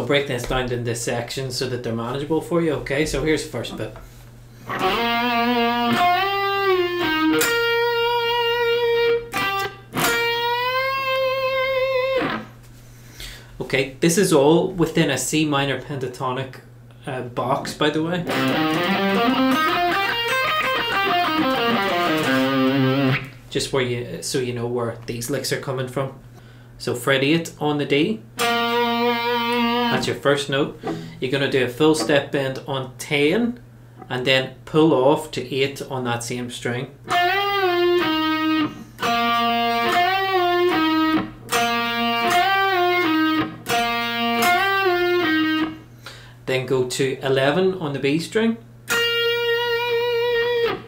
I'll break this down into sections so that they're manageable for you. Okay, so here's the first bit. Okay, this is all within a C minor pentatonic box, by the way. Just where you, so you know where these licks are coming from. So fret 8 on the D. That's your first note. You're going to do a full step bend on 10 and then pull off to 8 on that same string. Then go to 11 on the B string.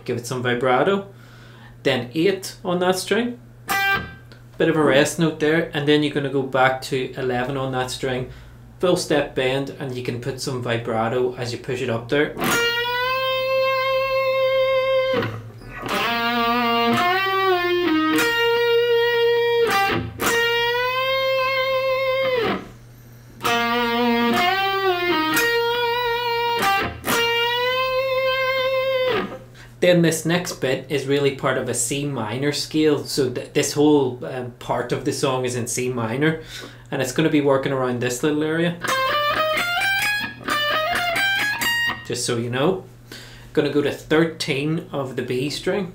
Give it some vibrato. Then 8 on that string. Bit of a rest note there, and then you're going to go back to 11 on that string. Full step bend, and you can put some vibrato as you push it up there. Then this next bit is really part of a C minor scale, so this whole part of the song is in C minor, and it's going to be working around this little area. Just so you know. Going to go to 13 of the B string.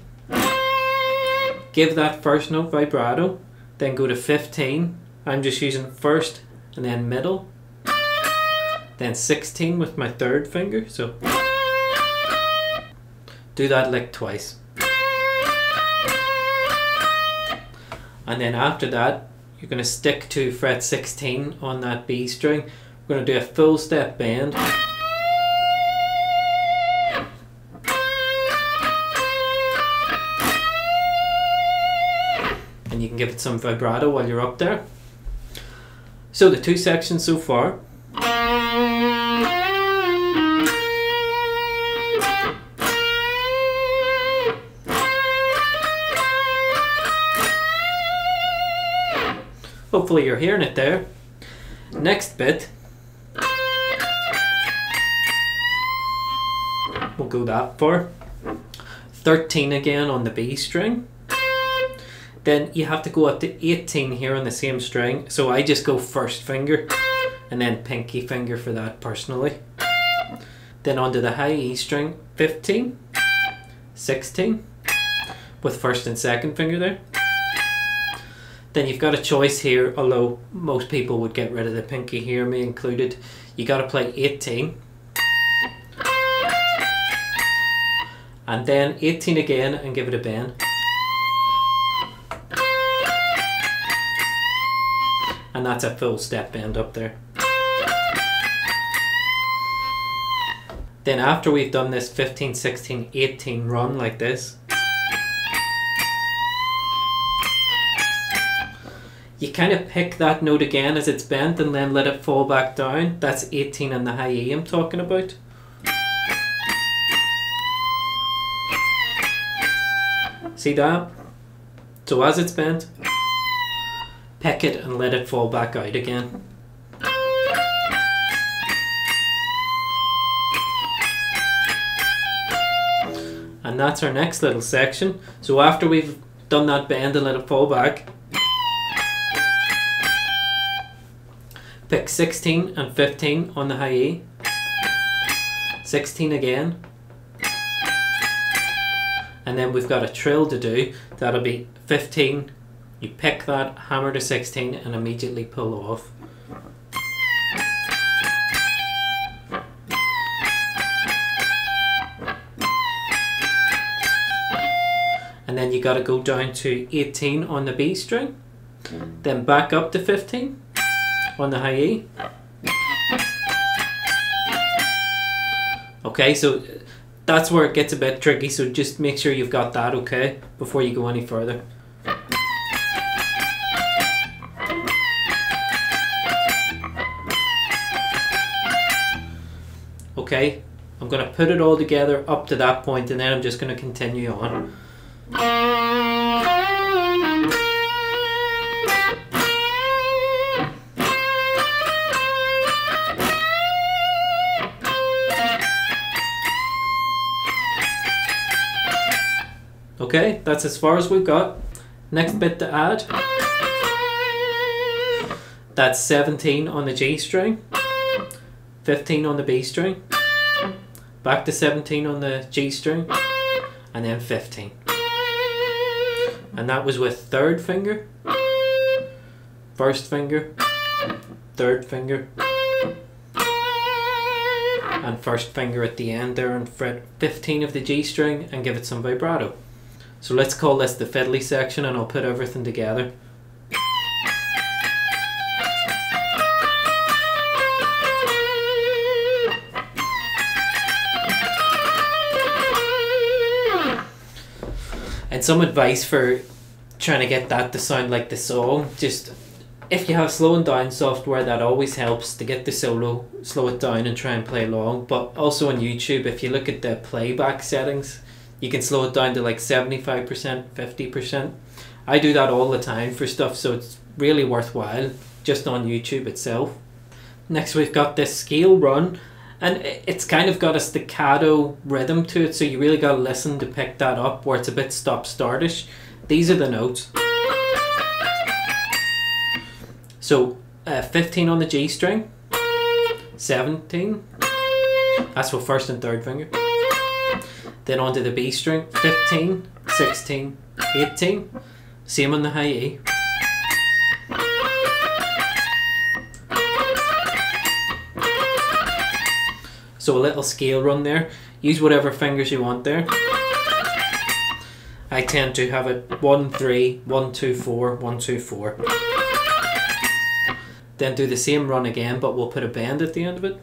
Give that first note vibrato, then go to 15. I'm just using first and then middle. Then 16 with my third finger, so do that lick twice. And then after that, you're going to stick to fret 16 on that B string. We're going to do a full step bend. And you can give it some vibrato while you're up there. So the two sections so far. Hopefully you're hearing it there. Next bit, we'll go that for 13 again on the B string. Then you have to go up to 18 here on the same string. So I just go first finger and then pinky finger for that personally. Then onto the high E string, 15, 16, with first and second finger there. Then you've got a choice here, although most people would get rid of the pinky here, me included. You got to play 18. And then 18 again and give it a bend. And that's a full step bend up there. Then after we've done this 15, 16, 18 run like this, you kind of pick that note again as it's bent and then let it fall back down. That's 18 on the high E I'm talking about. See that? So as it's bent, pick it and let it fall back out again. And that's our next little section. So after we've done that bend and let it fall back, pick 16 and 15 on the high E, 16 again, and then we've got a trill to do. That'll be 15, you pick that, hammer to 16 and immediately pull off. And then you got to go down to 18 on the B string, then back up to 15 on the high E. Okay, so that's where it gets a bit tricky, so just make sure you've got that okay before you go any further. Okay, I'm going to put it all together up to that point and then I'm just going to continue on. Okay, that's as far as we've got. Next bit to add. That's 17 on the G string, 15 on the B string, back to 17 on the G string, and then 15. And that was with third finger, first finger, third finger, and first finger at the end there on fret 15 of the G string, and give it some vibrato. So let's call this the fiddly section, and I'll put everything together. And some advice for trying to get that to sound like the song, just if you have slowing down software, that always helps to get the solo, slow it down and try and play along. But also on YouTube, if you look at the playback settings, you can slow it down to like 75%, 50%. I do that all the time for stuff, so it's really worthwhile just on YouTube itself. Next we've got this scale run, and it's kind of got a staccato rhythm to it, so you really got to listen to pick that up, where it's a bit stop-startish. These are the notes. So 15 on the G string, 17, that's for first and third finger. Then onto the B string, 15, 16, 18, same on the high E. So a little scale run there. Use whatever fingers you want there. I tend to have it 1, 3, 1, 2, 4, 1, 2, 4. Then do the same run again, but we'll put a bend at the end of it.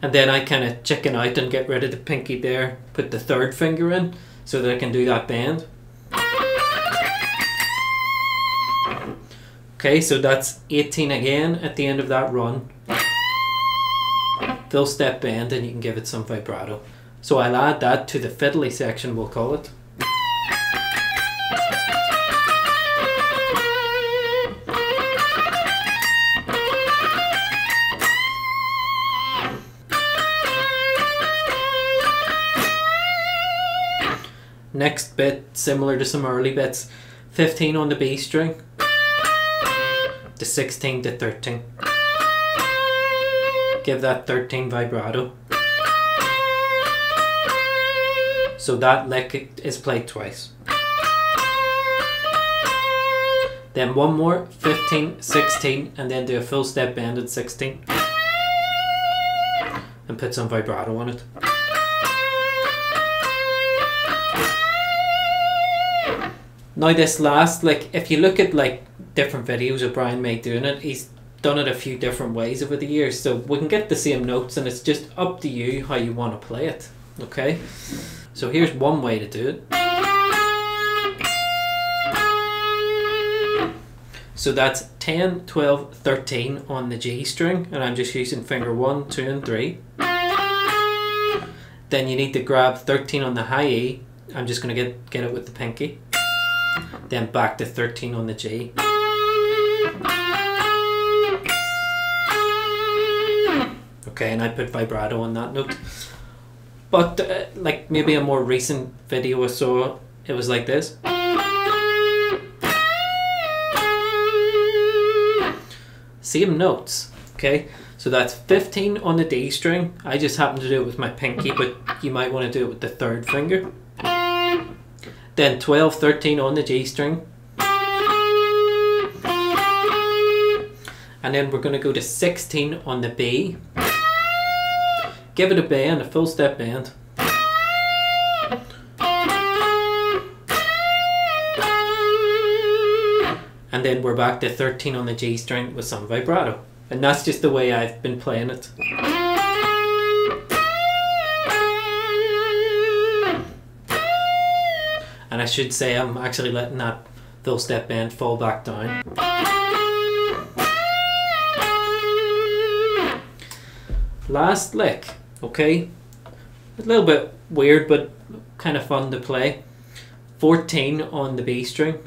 And then I kind of chicken out and get rid of the pinky there, put the third finger in so that I can do that bend. Okay, so that's 18 again at the end of that run. Full step bend, and you can give it some vibrato. So I'll add that to the fiddly section, we'll call it. Next bit, similar to some early bits, 15 on the B string, to 16 to 13. Give that 13 vibrato. So that lick is played twice. Then one more, 15, 16, and then do a full step bend at 16. And put some vibrato on it. Now this last, like, if you look at like different videos of Brian May doing it, he's done it a few different ways over the years, so we can get the same notes, and it's just up to you how you want to play it. Okay, so here's one way to do it. So that's 10, 12, 13 on the G string, and I'm just using finger 1, 2 and 3. Then you need to grab 13 on the high E. I'm just going to get it with the pinky. Then back to 13 on the G. Okay, and I put vibrato on that note. But like maybe a more recent video I saw, it was like this. Same notes. Okay, so that's 15 on the D string. I just happen to do it with my pinky, but you might want to do it with the third finger. Then 12, 13 on the G string. And then we're going to go to 16 on the B. Give it a bend, a full step bend. And then we're back to 13 on the G string with some vibrato. And that's just the way I've been playing it. And I should say I'm actually letting that full step bend fall back down. Last lick, okay? A little bit weird, but kind of fun to play. 14 on the B string.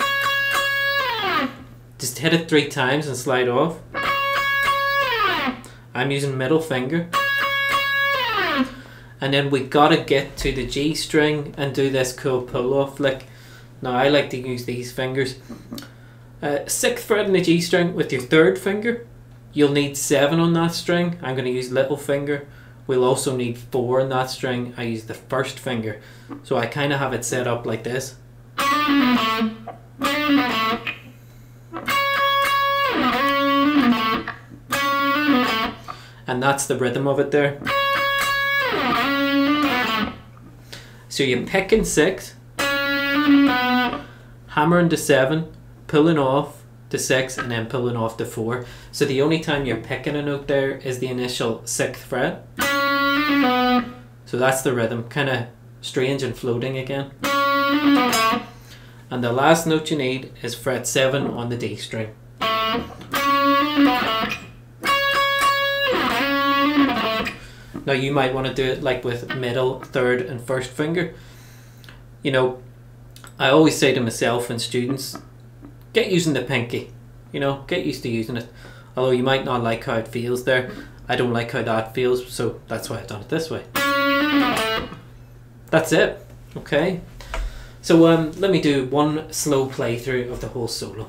Just hit it 3 times and slide off. I'm using middle finger. and then we gotta get to the G string and do this cool pull off lick. Now I like to use these fingers. 6th fret in the G string with your 3rd finger. You'll need 7 on that string. I'm going to use little finger. We'll also need 4 on that string. I use the 1st finger. So I kind of have it set up like this. And that's the rhythm of it there. So you're picking 6, hammering to 7, pulling off to 6, and then pulling off to 4. So the only time you're picking a note there is the initial 6th fret. So that's the rhythm, kind of strange and floating again. And the last note you need is fret 7 on the D string. Now you might want to do it like with middle, 3rd and 1st finger. You know, I always say to myself and students, get using the pinky, you know, get used to using it. Although you might not like how it feels there. I don't like how that feels, so that's why I've done it this way. That's it, okay? So let me do one slow playthrough of the whole solo.